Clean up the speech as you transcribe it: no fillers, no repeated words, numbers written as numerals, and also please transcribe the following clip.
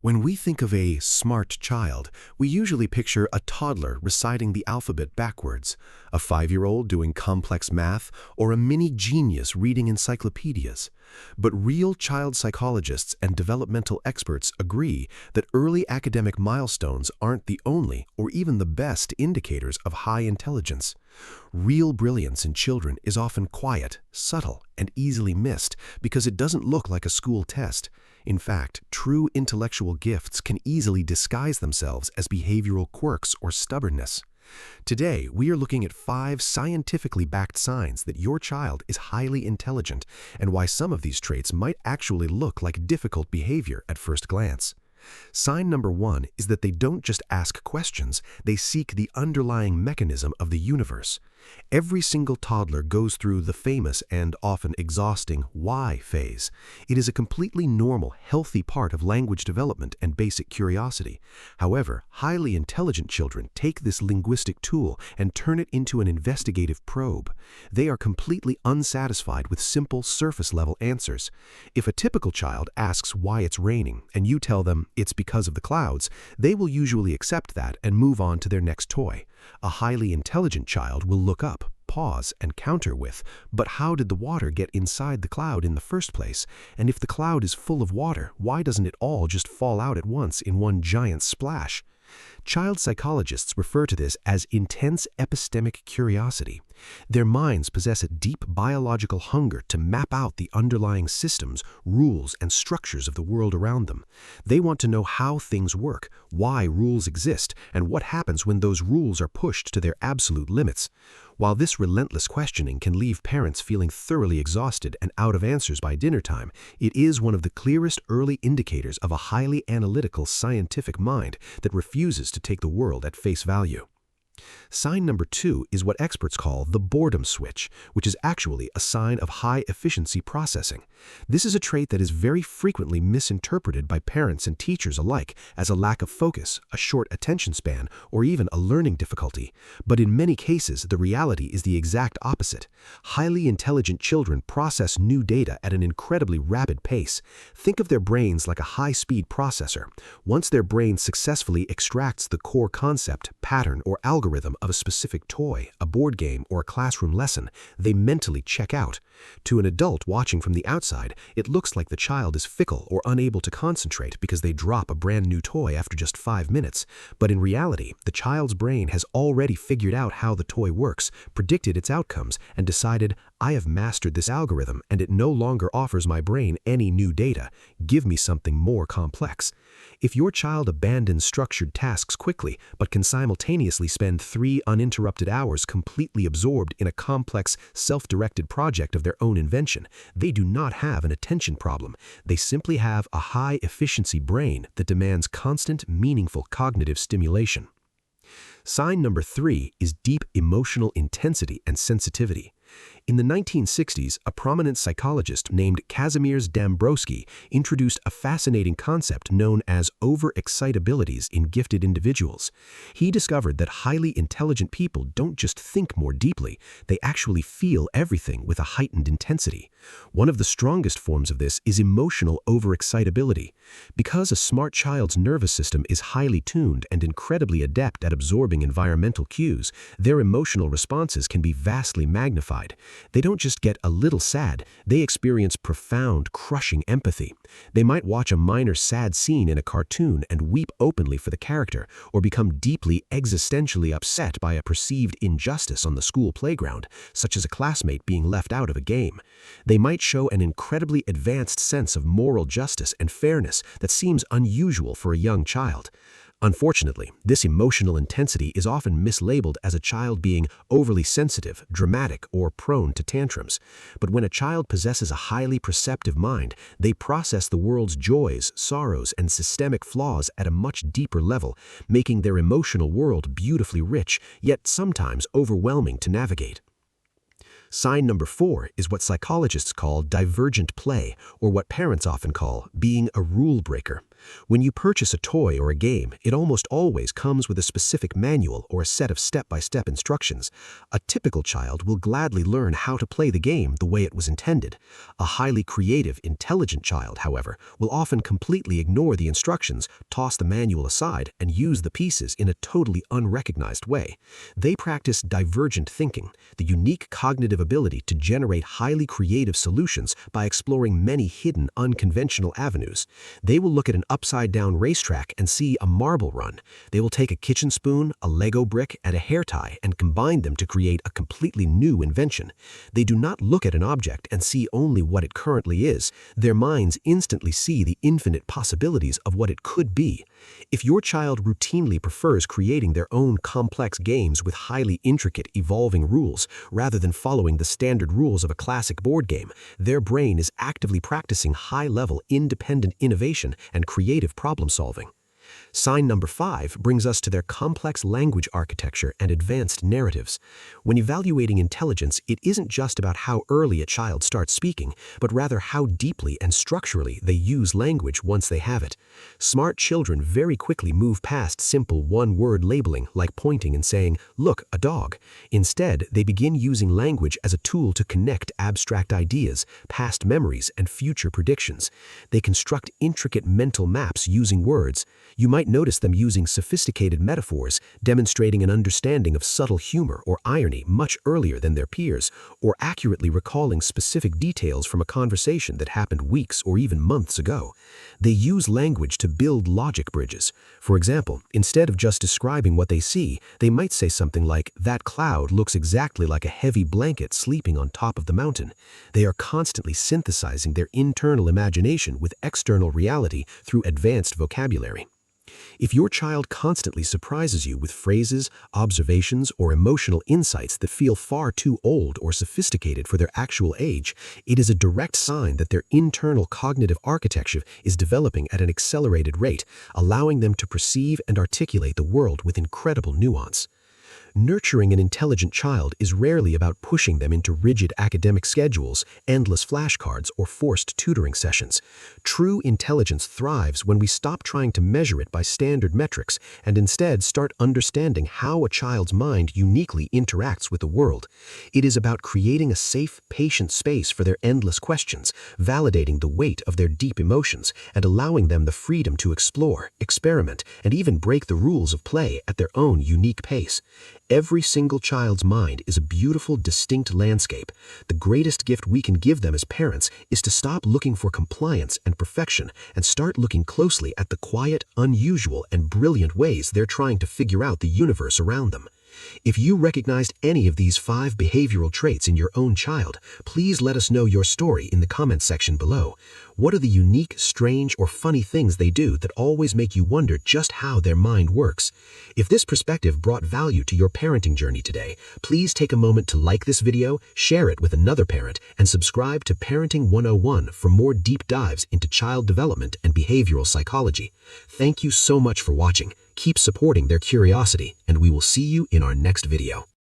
When we think of a smart child, we usually picture a toddler reciting the alphabet backwards, a 5-year-old doing complex math, or a mini genius reading encyclopedias. But real child psychologists and developmental experts agree that early academic milestones aren't the only or even the best indicators of high intelligence. Real brilliance in children is often quiet, subtle, and easily missed because it doesn't look like a school test. In fact, true intellectual gifts can easily disguise themselves as behavioral quirks or stubbornness. Today, we are looking at 5 scientifically backed signs that your child is highly intelligent and why some of these traits might actually look like difficult behavior at first glance. Sign number 1 is that they don't just ask questions, they seek the underlying mechanism of the universe. Every single toddler goes through the famous and often exhausting why phase. It is a completely normal, healthy part of language development and basic curiosity. However, highly intelligent children take this linguistic tool and turn it into an investigative probe. They are completely unsatisfied with simple, surface-level answers. If a typical child asks why it's raining and you tell them it's because of the clouds, they will usually accept that and move on to their next toy. A highly intelligent child will look up, pause, and counter with, "But how did the water get inside the cloud in the first place? And if the cloud is full of water, why doesn't it all just fall out at once in one giant splash?" Child psychologists refer to this as intense epistemic curiosity. Their minds possess a deep biological hunger to map out the underlying systems, rules, and structures of the world around them. They want to know how things work, why rules exist, and what happens when those rules are pushed to their absolute limits. While this relentless questioning can leave parents feeling thoroughly exhausted and out of answers by dinner time, it is one of the clearest early indicators of a highly analytical scientific mind that refuses to take the world at face value. Sign number 2 is what experts call the boredom switch, which is actually a sign of high-efficiency processing. This is a trait that is very frequently misinterpreted by parents and teachers alike as a lack of focus, a short attention span, or even a learning difficulty. But in many cases, the reality is the exact opposite. Highly intelligent children process new data at an incredibly rapid pace. Think of their brains like a high-speed processor. Once their brain successfully extracts the core concept, pattern, or algorithm of a specific toy, a board game, or a classroom lesson, they mentally check out. To an adult watching from the outside, it looks like the child is fickle or unable to concentrate because they drop a brand new toy after just 5 minutes. But in reality, the child's brain has already figured out how the toy works, predicted its outcomes, and decided, "I have mastered this algorithm and it no longer offers my brain any new data. Give me something more complex." If your child abandons structured tasks quickly, but can simultaneously spend 3 uninterrupted hours completely absorbed in a complex, self-directed project of their own invention, they do not have an attention problem. They simply have a high-efficiency brain that demands constant, meaningful cognitive stimulation. Sign number 3 is deep emotional intensity and sensitivity. In the 1960s, a prominent psychologist named Kazimierz Dąbrowski introduced a fascinating concept known as overexcitabilities in gifted individuals. He discovered that highly intelligent people don't just think more deeply, they actually feel everything with a heightened intensity. One of the strongest forms of this is emotional overexcitability. Because a smart child's nervous system is highly tuned and incredibly adept at absorbing environmental cues, their emotional responses can be vastly magnified. They don't just get a little sad, they experience profound, crushing empathy. They might watch a minor sad scene in a cartoon and weep openly for the character, or become deeply existentially upset by a perceived injustice on the school playground, such as a classmate being left out of a game. They might show an incredibly advanced sense of moral justice and fairness that seems unusual for a young child. Unfortunately, this emotional intensity is often mislabeled as a child being overly sensitive, dramatic, or prone to tantrums. But when a child possesses a highly perceptive mind, they process the world's joys, sorrows, and systemic flaws at a much deeper level, making their emotional world beautifully rich, yet sometimes overwhelming to navigate. Sign number 4 is what psychologists call divergent play, or what parents often call being a rule breaker. When you purchase a toy or a game, it almost always comes with a specific manual or a set of step-by-step instructions. A typical child will gladly learn how to play the game the way it was intended. A highly creative, intelligent child, however, will often completely ignore the instructions, toss the manual aside, and use the pieces in a totally unrecognized way. They practice divergent thinking, the unique cognitive ability to generate highly creative solutions by exploring many hidden, unconventional avenues. They will look at an upside-down racetrack and see a marble run. They will take a kitchen spoon, a Lego brick, and a hair tie and combine them to create a completely new invention. They do not look at an object and see only what it currently is. Their minds instantly see the infinite possibilities of what it could be. If your child routinely prefers creating their own complex games with highly intricate, evolving rules, rather than following the standard rules of a classic board game, their brain is actively practicing high-level, independent innovation and creative problem-solving. Sign number 5 brings us to their complex language architecture and advanced narratives. When evaluating intelligence, it isn't just about how early a child starts speaking, but rather how deeply and structurally they use language once they have it. Smart children very quickly move past simple one-word labeling like pointing and saying, "Look, a dog." Instead, they begin using language as a tool to connect abstract ideas, past memories, and future predictions. They construct intricate mental maps using words. You might notice them using sophisticated metaphors, demonstrating an understanding of subtle humor or irony much earlier than their peers, or accurately recalling specific details from a conversation that happened weeks or even months ago. They use language to build logic bridges. For example, instead of just describing what they see, they might say something like, "That cloud looks exactly like a heavy blanket sleeping on top of the mountain." They are constantly synthesizing their internal imagination with external reality through advanced vocabulary. If your child constantly surprises you with phrases, observations, or emotional insights that feel far too old or sophisticated for their actual age, it is a direct sign that their internal cognitive architecture is developing at an accelerated rate, allowing them to perceive and articulate the world with incredible nuance. Nurturing an intelligent child is rarely about pushing them into rigid academic schedules, endless flashcards, or forced tutoring sessions. True intelligence thrives when we stop trying to measure it by standard metrics and instead start understanding how a child's mind uniquely interacts with the world. It is about creating a safe, patient space for their endless questions, validating the weight of their deep emotions, and allowing them the freedom to explore, experiment, and even break the rules of play at their own unique pace. Every single child's mind is a beautiful, distinct landscape. The greatest gift we can give them as parents is to stop looking for compliance and perfection and start looking closely at the quiet, unusual, and brilliant ways they're trying to figure out the universe around them. If you recognized any of these 5 behavioral traits in your own child, please let us know your story in the comments section below. What are the unique, strange, or funny things they do that always make you wonder just how their mind works? If this perspective brought value to your parenting journey today, please take a moment to like this video, share it with another parent, and subscribe to Parenting 101 for more deep dives into child development and behavioral psychology. Thank you so much for watching. Keep supporting their curiosity, and we will see you in our next video.